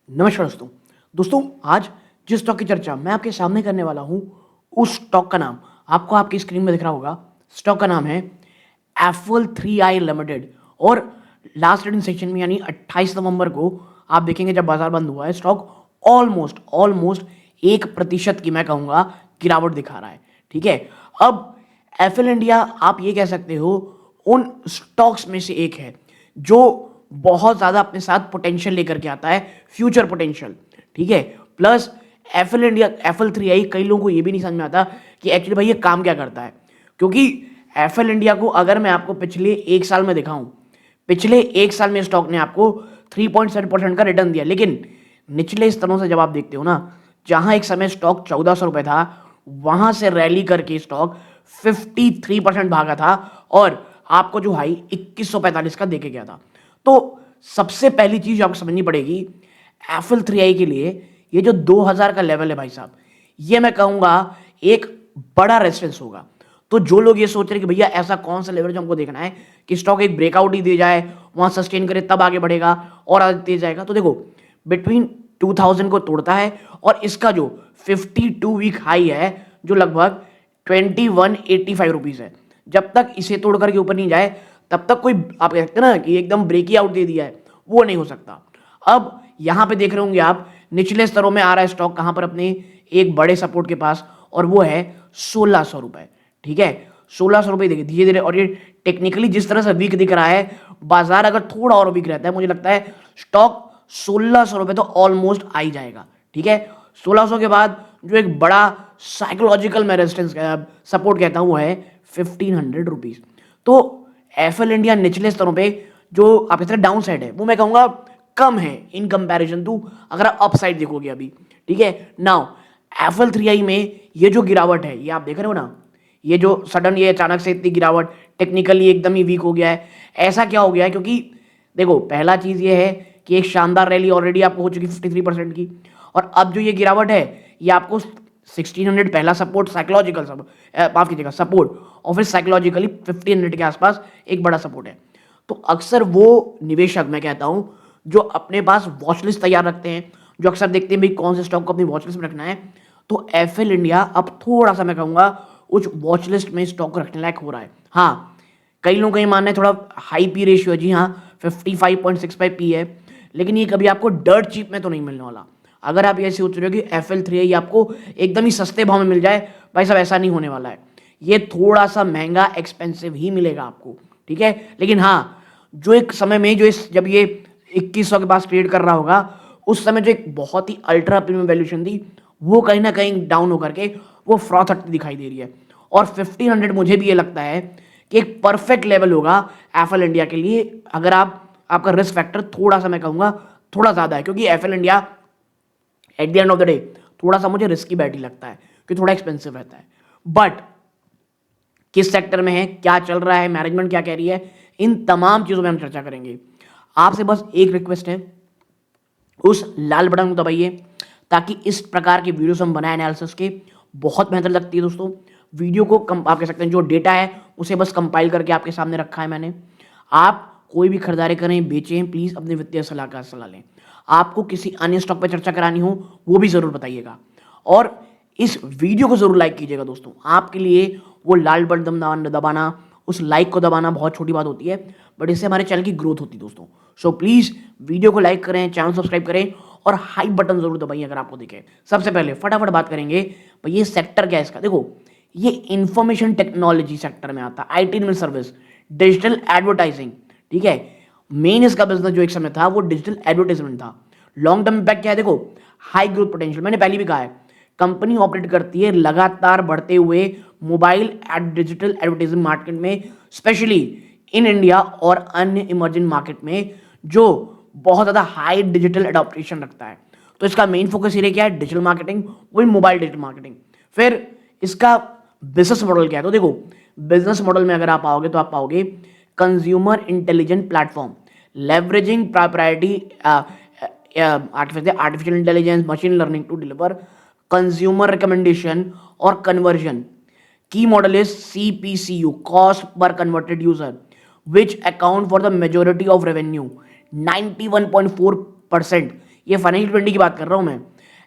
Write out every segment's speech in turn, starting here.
नमस्कार दोस्तों। आज जिस स्टॉक की चर्चा मैं आपके सामने करने वाला हूं, उस स्टॉक का नाम आपको आपकी स्क्रीन में दिख रहा होगा। स्टॉक का नाम है एफल 3i लिमिटेड। और लास्ट ट्रेडिंग सेशन में यानी 28 नवंबर को आप देखेंगे जब बाजार बंद हुआ है, स्टॉक ऑलमोस्ट ऑलमोस्ट 1% की मैं कहूँगा गिरावट दिखा रहा है। ठीक है, अब एफएल इंडिया आप ये कह सकते हो उन स्टॉक्स में से एक है जो बहुत ज़्यादा अपने साथ पोटेंशियल लेकर के आता है, फ्यूचर पोटेंशियल। ठीक है, plus FL India FL 3i कई लोगों को ये भी नहीं समझ में आता कि एक्चुअली भाई ये काम क्या करता है। क्योंकि एफएल इंडिया को अगर मैं आपको पिछले एक साल में दिखाऊं, पिछले एक साल में स्टॉक ने आपको 3.7% का रिटर्न दिया। लेकिन निचले स्तरों से जब आप देखते हो ना, जहां एक समय स्टॉक 1400 रुपए था, वहां से रैली करके स्टॉक 53% भागा था और आपको जो हाई 2145 का देके गया था। तो सबसे पहली चीज आपको समझनी पड़ेगी, एफएल 3i के लिए ये जो 2000 का लेवल है भाई साहब, ये मैं कहूंगा एक बड़ा रेजिस्टेंस होगा। तो जो लोग ये सोच रहे हैं कि भैया ऐसा कौन सा लेवल जो हमको देखना है कि स्टॉक एक ब्रेकआउट ही दे जाए, वहां सस्टेन करे तब आगे बढ़ेगा और आगे तेज जाएगा, तो देखो बिटवीन 2000 को तोड़ता है और इसका जो 52 वीक हाई है जो लगभग 2185 रुपीज है, जब तक इसे तोड़ करके ऊपर नहीं जाए तब तक कोई आप कह सकते हैं ना कि एकदम ब्रेक ही आउट दे दिया है, वो नहीं हो सकता। अब यहां पे देख रहे होंगे आप निचले स्तरों में आ रहा है स्टॉक कहां पर, अपने एक बड़े सपोर्ट के पास, और वो है 1600 रुपए। ठीक है, 1600 रुपए देखिए धीरे धीरे, और ये टेक्निकली जिस तरह से वीक दिख रहा है, बाजार अगर थोड़ा और वीक रहता है मुझे लगता है स्टॉक 1600 रुपए तो ऑलमोस्ट आ ही जाएगा। ठीक है, 1600 के बाद जो एक बड़ा साइकोलॉजिकल मैं रेजिस्टेंस सपोर्ट कहता हूं वो है 1500 रुपीज। तो एफएल इंडिया निचले स्तरों पे जो आप कहते हैं डाउन साइड है, वो मैं कहूंगा कम है इन कंपैरिजन टू अगर आप अप साइड देखोगे अभी। ठीक है, नाउ एफएल 3i में ये जो गिरावट है, ये आप देख रहे हो ना, ये जो सडन ये अचानक से इतनी गिरावट, टेक्निकली एकदम ही वीक हो गया है। ऐसा क्या हो गया है? क्योंकि देखो पहला चीज ये है कि एक शानदार रैली ऑलरेडी आपको हो चुकी 53% की, और अब जो ये गिरावट है ये आपको 1600 पहला सपोर्ट, साइकोलॉजिकल सपोर्ट, माफ कीजिएगा सपोर्ट, और फिर साइकोलॉजिकली 1500 के आसपास एक बड़ा सपोर्ट है। तो अक्सर वो निवेशक मैं कहता हूं जो अपने पास वॉच लिस्ट तैयार रखते हैं, जो अक्सर देखते हैं भाई कौन से स्टॉक को अपनी वॉच लिस्ट में रखना है, तो एफएल इंडिया अब थोड़ा सा मैं कहूंगा उस वॉच लिस्ट में स्टॉक रखने लायक हो रहा है। हाँ, कई लोगों का ये मानना है थोड़ा हाई पी रेशियो है, जी हाँ 55.65 पी है, लेकिन ये कभी आपको डर्ट चीप में तो नहीं मिलने वाला। अगर आप ये सोच रहे हो कि एफएल 3i आपको एकदम ही सस्ते भाव में मिल जाए, भाई साहब ऐसा नहीं होने वाला है। ये थोड़ा सा महंगा एक्सपेंसिव ही मिलेगा आपको। ठीक है, लेकिन हाँ, जो एक समय में जो जब ये 2100 के पास ट्रेड कर रहा होगा, उस समय जो एक बहुत ही अल्ट्रा प्रीमियम वैल्यूएशन थी, वो कहीं ना कहीं डाउन होकर के वो फ्रॉथ हटती दिखाई दे रही है। और 1500 मुझे भी ये लगता है कि एक परफेक्ट लेवल होगा एफएल इंडिया के लिए, अगर आपका रिस्क फैक्टर थोड़ा सा मैं कहूंगा थोड़ा ज्यादा है, क्योंकि FL India at the end of the day थोड़ा सा मुझे रिस्की बैट ही लगता है कि थोड़ा एक्सपेंसिव रहता है। बट किस सेक्टर में है, क्या चल रहा है, मैनेजमेंट क्या कह रही है, इन तमाम चीजों में हम चर्चा करेंगे। आपसे बस एक रिक्वेस्ट है, उस लाल बटन को दबाइए ताकि इस प्रकार की वीडियोस हम बनाए एनालिसिस के, बहुत मेहनत लगती है दोस्तों। वीडियो को आप कह सकते हैं जो डेटा है उसे बस कंपाइल करके आपके सामने रखा है मैंने। आप कोई भी खरीदारी करें बेचें, प्लीज अपने वित्तीय सलाहकार से सलाह लें। आपको किसी अन्य स्टॉक पर चर्चा करानी हो वो भी जरूर बताइएगा, और इस वीडियो को जरूर लाइक कीजिएगा दोस्तों। आपके लिए वो लाल बटन दबाना, उस लाइक को दबाना बहुत छोटी बात होती है, बट इससे हमारे चैनल की ग्रोथ होती है दोस्तों। सो प्लीज वीडियो को लाइक करें, चैनल सब्सक्राइब करें और हाई बटन जरूर दबाइए अगर आपको दिखे। सबसे पहले फटाफट बात करेंगे भाई ये सेक्टर क्या है इसका। देखो ये इंफॉर्मेशन टेक्नोलॉजी सेक्टर में आता है, आईटी सर्विस, डिजिटल एडवर्टाइजिंग। ठीक है, मेन इसका बिजनेस जो एक समय था वो डिजिटल एडवर्टाइजमेंट था। लॉन्ग टर्म इम्पैक्ट क्या है? देखो हाई ग्रोथ पोटेंशियल, मैंने पहले भी कहा है, कंपनी ऑपरेट करती है लगातार बढ़ते हुए mobile ad digital advertising market में, स्पेशली इन इंडिया और अन्य इमर्जिंग मार्केट में जो बहुत ज्यादा हाई डिजिटल एडॉप्टेशन रखता है। तो इसका मेन फोकस एरिया क्या है? डिजिटल मार्केटिंग, वही मोबाइल डिजिटल मार्केटिंग। फिर इसका बिजनेस मॉडल क्या है? तो देखो बिजनेस मॉडल में अगर आप आओगे तो आप पाओगे consumer intelligent platform, leveraging property artificial intelligence, machine learning to deliver consumer recommendation और conversion. Key model is CPCU, cost per converted user, which account for the majority of revenue 91.4%। ये financial 20 की बात कर रहा हूं मैं।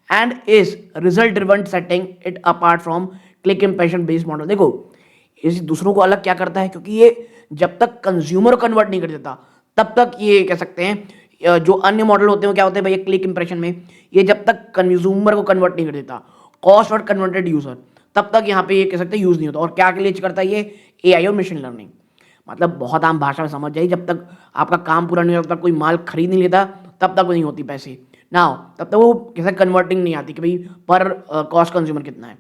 And is result driven, setting it apart from click impression based model. देखो इस दूसरों को अलग क्या करता है, क्योंकि ये जब तक कंज्यूमर को कन्वर्ट नहीं कर देता तब तक ये कह सकते हैं जो अन्य मॉडल होते हैं वो क्या होते हैं भैया क्लिक इंप्रेशन में, ये जब तक कंज्यूमर को कन्वर्ट नहीं कर देता, कॉस्ट और कन्वर्टेड यूजर, तब तक यहाँ पे ये कह सकते हैं यूज नहीं होता। और क्या के लिए करता है ये, एआई और मशीन लर्निंग। मतलब बहुत आम भाषा में समझ जाइए, जब तक आपका काम पूरा नहीं होता, कोई माल खरीद नहीं लेता, तब तक वो नहीं होती पैसे ना, तब तक वो कैसे कन्वर्टिंग नहीं आती कि भाई पर कॉस्ट कंज्यूमर कितना है।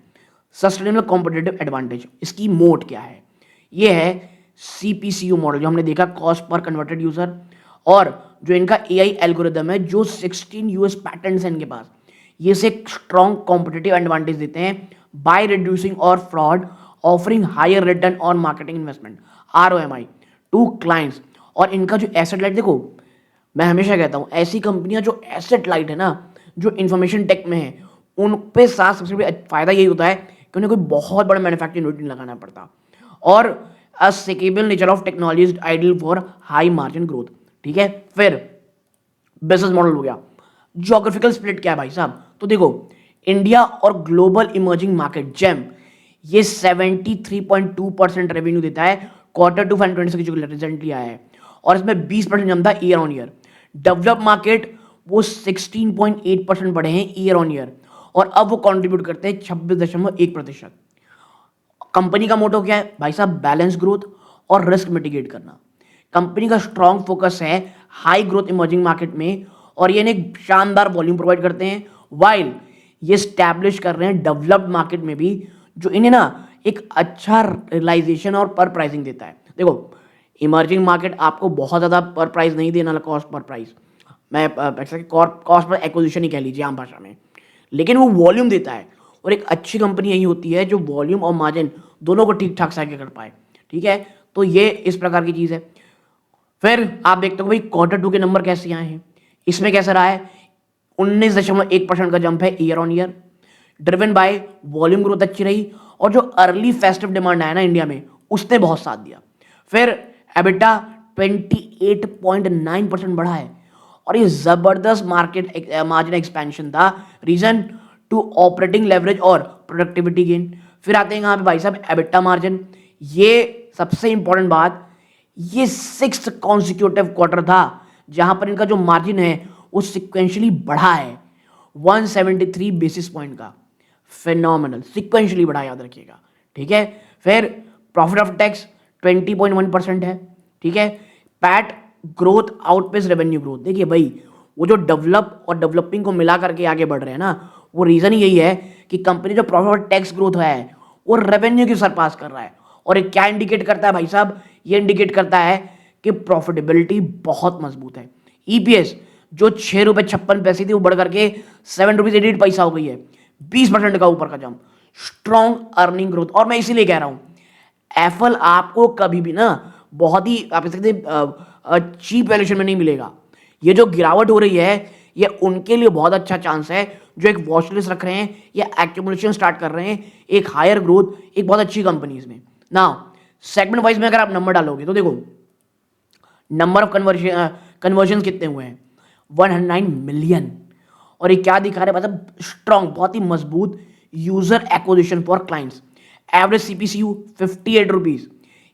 सस्टेनेबल कॉम्पिटिटिव एडवांटेज, इसकी मोट क्या है, ये है सीपीसीयू मॉडल जो हमने देखा, कॉस्ट पर कन्वर्टेड यूजर, और जो इनका एआई एल्गोरिदम है जो 16 यूएस पैटेंट्स हैं इनके पास, ये से एक स्ट्रॉन्ग कॉम्पिटिटिव एडवांटेज देते हैं बाय रिड्यूसिंग और fraud, offering higher return on marketing investment ROMI to clients. और इनका जो एसेट लाइट, देखो मैं हमेशा कहता हूं ऐसी कंपनियां जो एसेट लाइट है ना, जो इंफॉर्मेशन टेक में है, उन पे साथ सबसे बड़ा फायदा यही होता है कि उन्हें कोई बहुत बड़ा मैन्युफैक्चरिंग यूनिट नहीं लगाना पड़ता, और a scalable nature of technology is ideal for high margin growth. ठीक है, फिर बिजनेस मॉडल हो गया। ज्योग्राफिकल स्प्लिट क्या है भाई साहब, तो देखो इंडिया और ग्लोबल इमर्जिंग मार्केट जेम, ये 73.2% रेवेन्यू देता है क्वार्टर टू 2026 जो रिसेंटली आया है, और इसमें 20% जमता है year on year. Develop market वो 16.8% बढ़े हैं ईयर ऑन ईयर, और अब वो कंट्रीब्यूट करते हैं 26.1%। कंपनी का मोटो क्या है भाई साहब, बैलेंस ग्रोथ और रिस्क मिटिगेट करना। कंपनी का स्ट्रॉन्ग फोकस है हाई ग्रोथ इमर्जिंग मार्केट में, और ये एक शानदार वॉल्यूम प्रोवाइड करते हैं, वाइल ये स्टैब्लिश कर रहे हैं डेवलप्ड मार्केट में भी, जो इन्हें ना एक अच्छा रियलाइजेशन और पर प्राइसिंग देता है। देखो इमर्जिंग मार्केट आपको बहुत ज़्यादा पर प्राइस नहीं देना, कॉस्ट पर प्राइस, मैं कॉस्ट पर एक्विजिशन ही कह लीजिए आम भाषा में, लेकिन वो वॉल्यूम देता है, और एक अच्छी कंपनी यही होती है जो वॉल्यूम और मार्जिन दोनों को ठीक ठाक साइकिल कर पाए। ठीक है, तो ये इस प्रकार की चीज़ है। फिर आप देखते हो भाई क्वार्टर टू के नंबर कैसे आए हैं, इसमें कैसा रहा है, 19.1% का जंप है year on year, driven by volume growth अच्छी रही, और जो अर्ली फेस्टिव डिमांड आया ना इंडिया में, उसने बहुत साथ दिया। फिर एबिटा 28.9% बढ़ा है, और ये जबरदस्त मार्केट मार्जिन एक्सपेंशन था, रीजन टू ऑपरेटिंग लेवरेज और प्रोडक्टिविटी गेन। फिर आते हैं यहाँ पे भाई साहब एबिटा मार्जिन, ये सबसे इंपॉर्टेंट बात, ये 6th कॉन्सिक्यूटिव क्वार्टर था जहां पर इनका जो मार्जिन है वो सिक्वेंशियली बढ़ा है 173 बेसिस पॉइंट का, फिनोमिनल, सिक्वेंशियली बढ़ा, याद रखिएगा। ठीक है, फिर प्रॉफिट ऑफ टैक्स 20.1% है। ठीक है, PAT growth outpace revenue growth. देखिए भाई वो जो डेवलप और डेवलपिंग को मिला करके आगे बढ़ रहे हैं ना, वो रीजन ही यही है कि कंपनी जो प्रॉफिट ऑफ टैक्स ग्रोथ है वो रेवेन्यू की सरपास कर रहा है। और ये क्या इंडिकेट करता है भाई साहब, ये इंडिकेट करता है कि प्रॉफिटेबिलिटी बहुत मजबूत है। ईपीएस जो 6 रुपये 56 पैसे थी वो बढ़ करके 7 रुपीज 88 पैसा हो गई है, 20% का ऊपर का जंप, स्ट्रॉन्ग अर्निंग ग्रोथ। और मैं इसीलिए कह रहा हूं एप्पल आपको कभी भी ना बहुत ही आप कह सकते चीप वैल्यूएशन में नहीं मिलेगा। ये जो गिरावट हो रही है ये उनके लिए बहुत अच्छा चांस है जो एक वॉच लिस्ट रख रहे हैं या एक्यूमुलेशन स्टार्ट कर रहे हैं, एक हायर ग्रोथ, एक बहुत अच्छी कंपनीज में। ना सेगमेंट वाइज में अगर आप नंबर डालोगे तो देखो नंबर ऑफ कन्वर्जन कितने हुए हैं, 109 मिलियन। और ये क्या दिखा रहा है, मतलब स्ट्रॉन्ग, बहुत ही मजबूत user acquisition for clients. Average CPCU 58 rupees,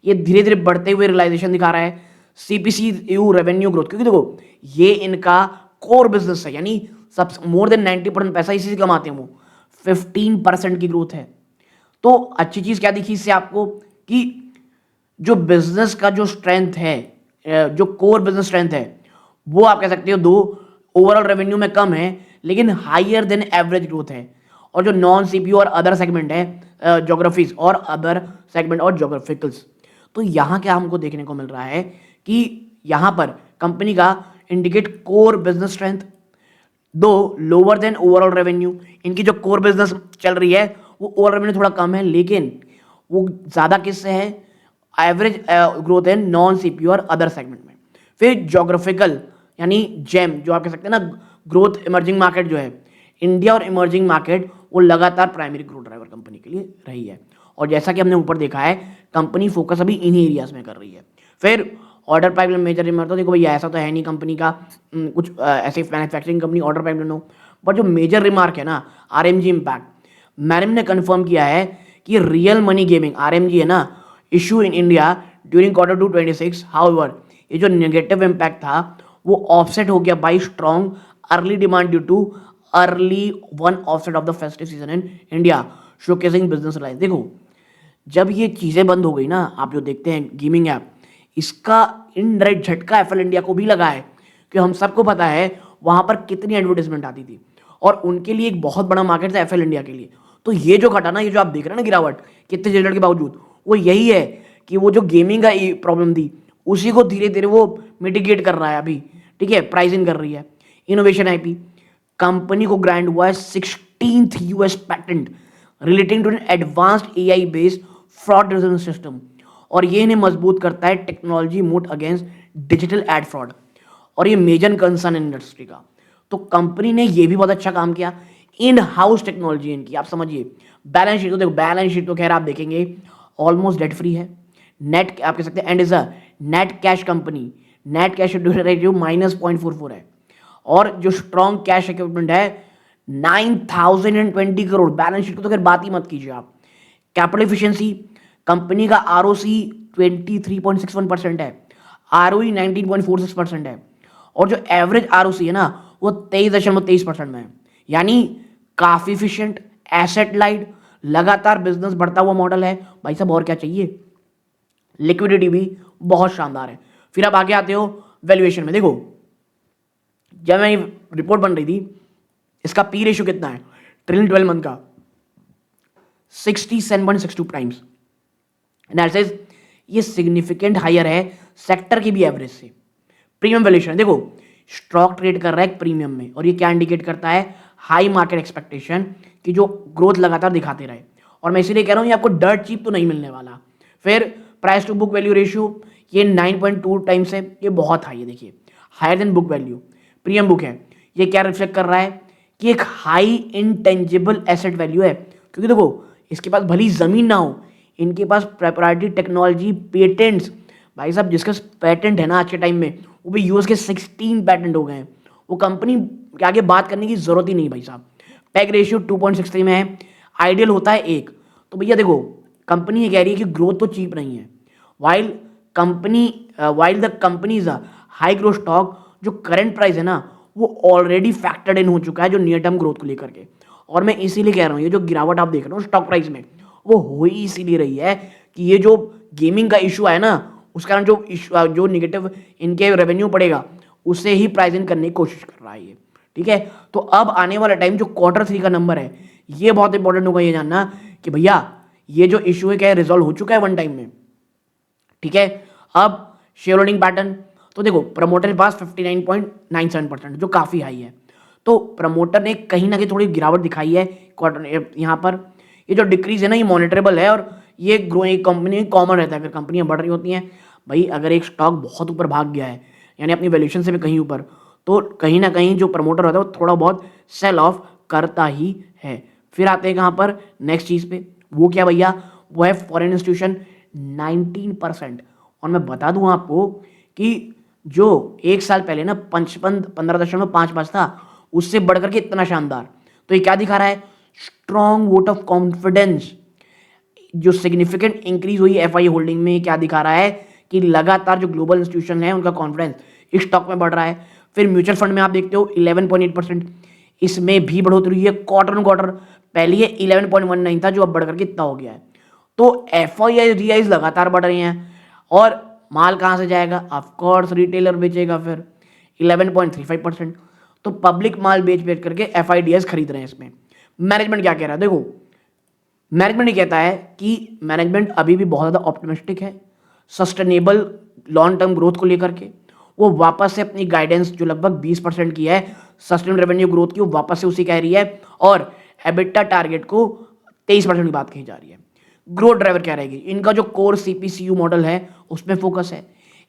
ये धीरे धीरे बढ़ते हुए रियलाइजेशन दिखा रहा है। सीपीसीयू रेवेन्यू ग्रोथ, क्योंकि देखो ये इनका कोर बिजनेस है, यानी सब मोर देन 90% पैसा इसी से कमाते हैं वो, 15% की ग्रोथ है। तो अच्छी चीज क्या दिखी इससे आपको कि जो बिजनेस का जो स्ट्रेंथ है, जो कोर बिजनेस स्ट्रेंथ है, वो आप कह सकते हो दो ओवरऑल रेवेन्यू में कम है लेकिन हायर देन एवरेज ग्रोथ है। और जो नॉन सीपीयू और अदर सेगमेंट है, ज्योग्राफीज और अदर सेगमेंट और ज्योग्राफिकल्स, तो यहाँ क्या हमको देखने को मिल रहा है कि यहाँ पर कंपनी का इंडिकेट कोर बिजनेस स्ट्रेंथ, दो लोअर देन ओवरऑल रेवेन्यू, इनकी जो कोर बिजनेस चल रही है वो ओवरऑल रेवेन्यू थोड़ा कम है लेकिन वो ज़्यादा किससे है, एवरेज ग्रोथ है नॉन सीपीयू और अदर सेगमेंट में। फिर ज्योग्राफिकल यानी जेम, जो आप कह सकते हैं ना ग्रोथ इमर्जिंग मार्केट जो है, इंडिया और इमर्जिंग मार्केट वो लगातार प्राइमरी ग्रोथ ड्राइवर कंपनी के लिए रही है। और जैसा कि हमने ऊपर देखा है कंपनी फोकस अभी इन्हीं एरियाज में कर रही है। फिर ऑर्डर पाइपलाइन मेजर रिमार्क, तो देखो भैया ऐसा तो है नहीं कंपनी का कुछ ऐसे मैन्युफैक्चरिंग कंपनी ऑर्डर पाइपलाइन हो, बट जो मेजर रिमार्क है ना आरएमजी इम्पैक्ट, मैरिम ने कंफर्म किया है कि रियल मनी गेमिंग आरएमजी है ना issue in India during Q2 26। However ये जो नेगेटिव इम्पैक्ट था वो ऑफसेट हो गया by strong early demand due too early one offset of the festive season in India showcasing business line. देखो जब ये चीज़ें बंद हो गई ना, आप जो देखते हैं गेमिंग ऐप, इसका इनडायरेक्ट झटका एफएल इंडिया को भी लगा है कि हम सबको पता है वहां पर कितनी एडवर्टाइजमेंट आती थी और उनके लिए एक बहुत बड़ा मार्केट था एफएल इंडिया के लिए। तो ये जो घटा ना, ये जो आप देख रहे हैं ना गिरावट कितने रिजल्ट के बावजूद, वो यही है कि वो जो गेमिंग का प्रॉब्लम थी उसी को धीरे धीरे वो मिटिगेट कर रहा है अभी। ठीक है, प्राइसिंग कर रही है। इनोवेशन आईपी, कंपनी को ग्रांट हुआ है 16th US patent relating to an advanced AI based fraud detection system, और ये इन्हें मजबूत करता है technology moat against digital ad fraud, और ये मेजर कंसर्न इंडस्ट्री का। तो कंपनी ने ये भी बहुत अच्छा काम किया, इन हाउस टेक्नोलॉजी इनकी, आप समझिए। बैलेंस शीट तो देखो, बैलेंस शीट तो खैर आप देखेंगे ऑलमोस्ट डेट फ्री है। नेट आप कह सकते हैं and is a net cash company, net cash ratio -0.44 है, और जो स्ट्रॉन्ग कैश इक्विपमेंट है 9,020 करोड़। बैलेंस शीट को तो खैर बात ही मत कीजिए आप। कैपिटल एफिशिएंसी, कंपनी का आरओसी 23.61% है, आरओई 19.46% है, और जो एवरेज आरओसी है ना वो 23.23% में है। यानी काफी इफिशिएंट, एसेट लाइट, लगातार बिजनेस बढ़ता हुआ मॉडल है भाई साहब, और क्या चाहिए। लिक्विडिटी भी बहुत शानदार है। फिर आप आगे आते हो वैल्यूएशन में। देखो जब मैं रिपोर्ट बन रही थी, इसका पी रेशियो कितना है ट्रेलिंग 12 मंथ का 67.62 टाइम्स। एनालिसिस, ये सिग्निफिकेंट हायर है सेक्टर की भी एवरेज से। प्रीमियम वैल्यूएशन, देखो स्टॉक ट्रेड कर रहा है एक प्रीमियम में, और ये क्या इंडिकेट करता है, हाई मार्केट एक्सपेक्टेशन की जो ग्रोथ लगातार दिखाते रहे। और मैं इसीलिए कह रहा हूं ये आपको डर्ट चीप तो नहीं मिलने वाला। फिर price to book value ratio, ये 9.2 टाइम्स है, ये बहुत हाई है। देखिए higher than book value, premium book है। ये क्या रिफ्लेक्ट कर रहा है कि एक हाई इंटेंजिबल एसेट वैल्यू है, क्योंकि देखो इसके पास भली जमीन ना हो, इनके पास प्रोप्राइटरी टेक्नोलॉजी पेटेंट्स, भाई साहब जिसका पेटेंट है ना आज के टाइम में वो भी यूएस के 16 पेटेंट हो गए हैं। वो कंपनी के आगे बात करने की जरूरत ही नहीं भाई साहब। पैग रेशियो 2.63 में है, आइडियल होता है 1। तो भैया देखो कंपनी ये कह रही है कि ग्रोथ तो चीप नहीं है, while the company is a high growth stock, जो करंट प्राइस है ना वो ऑलरेडी फैक्टर्ड इन हो चुका है जो नियर टर्म ग्रोथ को लेकर के। और मैं इसीलिए कह रहा हूँ ये जो गिरावट आप देख रहे हो स्टॉक प्राइस में, वो हो ही इसीलिए रही है कि ये जो गेमिंग का इशू है ना, उस कारण जो निगेटिव इनके रेवेन्यू पड़ेगा उसे ही प्राइस इन करने की कोशिश कर रहा है ये। ठीक है, तो अब आने वाला टाइम जो Q3 का नंबर है ये बहुत इंपॉर्टेंट होगा ये जानना कि भैया ये जो इशू है क्या रिजॉल्व हो चुका है वन टाइम में। ठीक है, अब शेयर होल्डिंग पैटर्न, तो देखो प्रमोटर के पास 59.97%, जो काफी हाई है। तो प्रमोटर ने कहीं ना कहीं थोड़ी गिरावट दिखाई है क्वार्टर यहाँ पर। ये जो डिक्रीज है ना ये मॉनिटरेबल है, और ये ग्रोइंग कंपनी कॉमन रहता है अगर कंपनियां बढ़ रही होती हैं। भाई अगर एक स्टॉक बहुत ऊपर भाग गया है यानी अपनी वैल्यूएशन से भी कहीं ऊपर, तो कहीं ना कहीं जो प्रमोटर होता है वो थोड़ा बहुत सेल ऑफ करता ही है। फिर आते हैं कहाँ पर नेक्स्ट चीज पे, वो क्या भैया, वो है फॉरेन इंस्टीट्यूशन 19%। और मैं बता दूं आपको कि जो एक साल पहले ना 15.5 था उससे बढ़कर के इतना शानदार। तो ये क्या दिखा रहा है, स्ट्रॉन्ग वोट ऑफ कॉन्फिडेंस। जो सिग्निफिकेंट इंक्रीज हुई एफआई होल्डिंग में, क्या दिखा रहा है कि लगातार जो ग्लोबल इंस्टीट्यूशन है उनका कॉन्फिडेंस इस स्टॉक में बढ़ रहा है। फिर म्यूचुअल फंड में आप देखते हो 11.8%, इसमें भी बढ़ोतरी हुई है क्वार्टर ऑन क्वार्टर। पहले ये 11.19 था जो अब बढ़कर के इतना हो गया है। तो एफआई रियाइज लगातार बढ़ रही हैं, और माल कहां से जाएगा, ऑफकोर्स रिटेलर बेचेगा फिर 11.35%। तो पब्लिक माल बेच बेच करके एफआईडीएस खरीद रहे हैं। इसमें मैनेजमेंट क्या कह रहा है, देखो मैनेजमेंट ये कहता है कि मैनेजमेंट अभी भी बहुत ज़्यादा ऑप्टिमिस्टिक है सस्टेनेबल लॉन्ग टर्म ग्रोथ को लेकर के। वो वापस से अपनी गाइडेंस जो लगभग 20% की है सस्टेनेबल रेवेन्यू ग्रोथ की, वो वापस से उसी कह रही है, और एबिटा टारगेट को 23% की बात कही जा रही है। ग्रोथ ड्राइवर क्या रहेगी, इनका जो कोर सीपीसीयू मॉडल है उसमें फोकस है,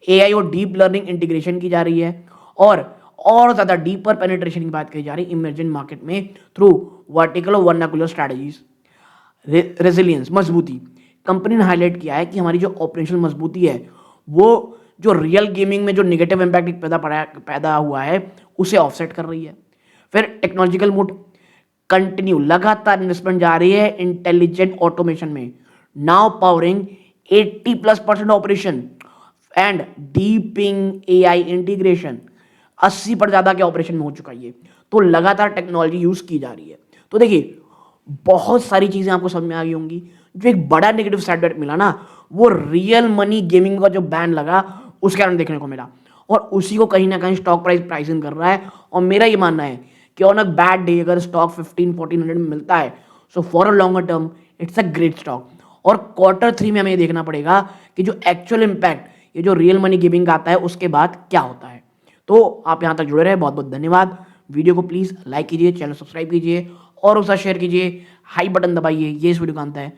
एआई और डीप लर्निंग इंटीग्रेशन की जा रही है, और ज़्यादा डीपर पेनिट्रेशन की बात कही जा रही है इमर्जिंग मार्केट में थ्रू वर्टिकल और वर्नाकुलर स्ट्रैटेजीज। रेजिलियंस, मजबूती, कंपनी ने हाईलाइट किया है कि हमारी जो ऑपरेशनल मजबूती है वो जो रियल गेमिंग में जो नेगेटिव इम्पैक्ट पैदा हुआ है उसे ऑफसेट कर रही है। फिर टेक्नोलॉजिकल मोड कंटिन्यू, लगातार इन्वेस्टमेंट जा रही है इंटेलिजेंट ऑटोमेशन में, now powering 80+% operation and डीपिंग AI integration. 80 पर ज्यादा के ऑपरेशन में हो चुका है ये। तो लगातार टेक्नोलॉजी यूज की जा रही है। तो देखिए बहुत सारी चीजें आपको समझ में आ गई होंगी। जो एक बड़ा नेगेटिव साइड इफेक्ट मिला ना, वो रियल मनी गेमिंग का जो बैन लगा उसके कारण देखने को मिला, और उसी को कहीं ना कहीं स्टॉक प्राइसिंग कर रहा है। और मेरा ये मानना है कि ऑन अ बैड डे अगर स्टॉक 15-1400 में मिलता है, so for a longer term it's a great stock. और Q3 में हमें ये देखना पड़ेगा कि जो एक्चुअल इम्पैक्ट ये जो रियल मनी गेमिंग का आता है उसके बाद क्या होता है। तो आप यहाँ तक जुड़े रहे, बहुत बहुत धन्यवाद। वीडियो को प्लीज़ लाइक कीजिए, चैनल सब्सक्राइब कीजिए और उसका शेयर कीजिए, हाई बटन दबाइए। ये इस वीडियो का अंत है।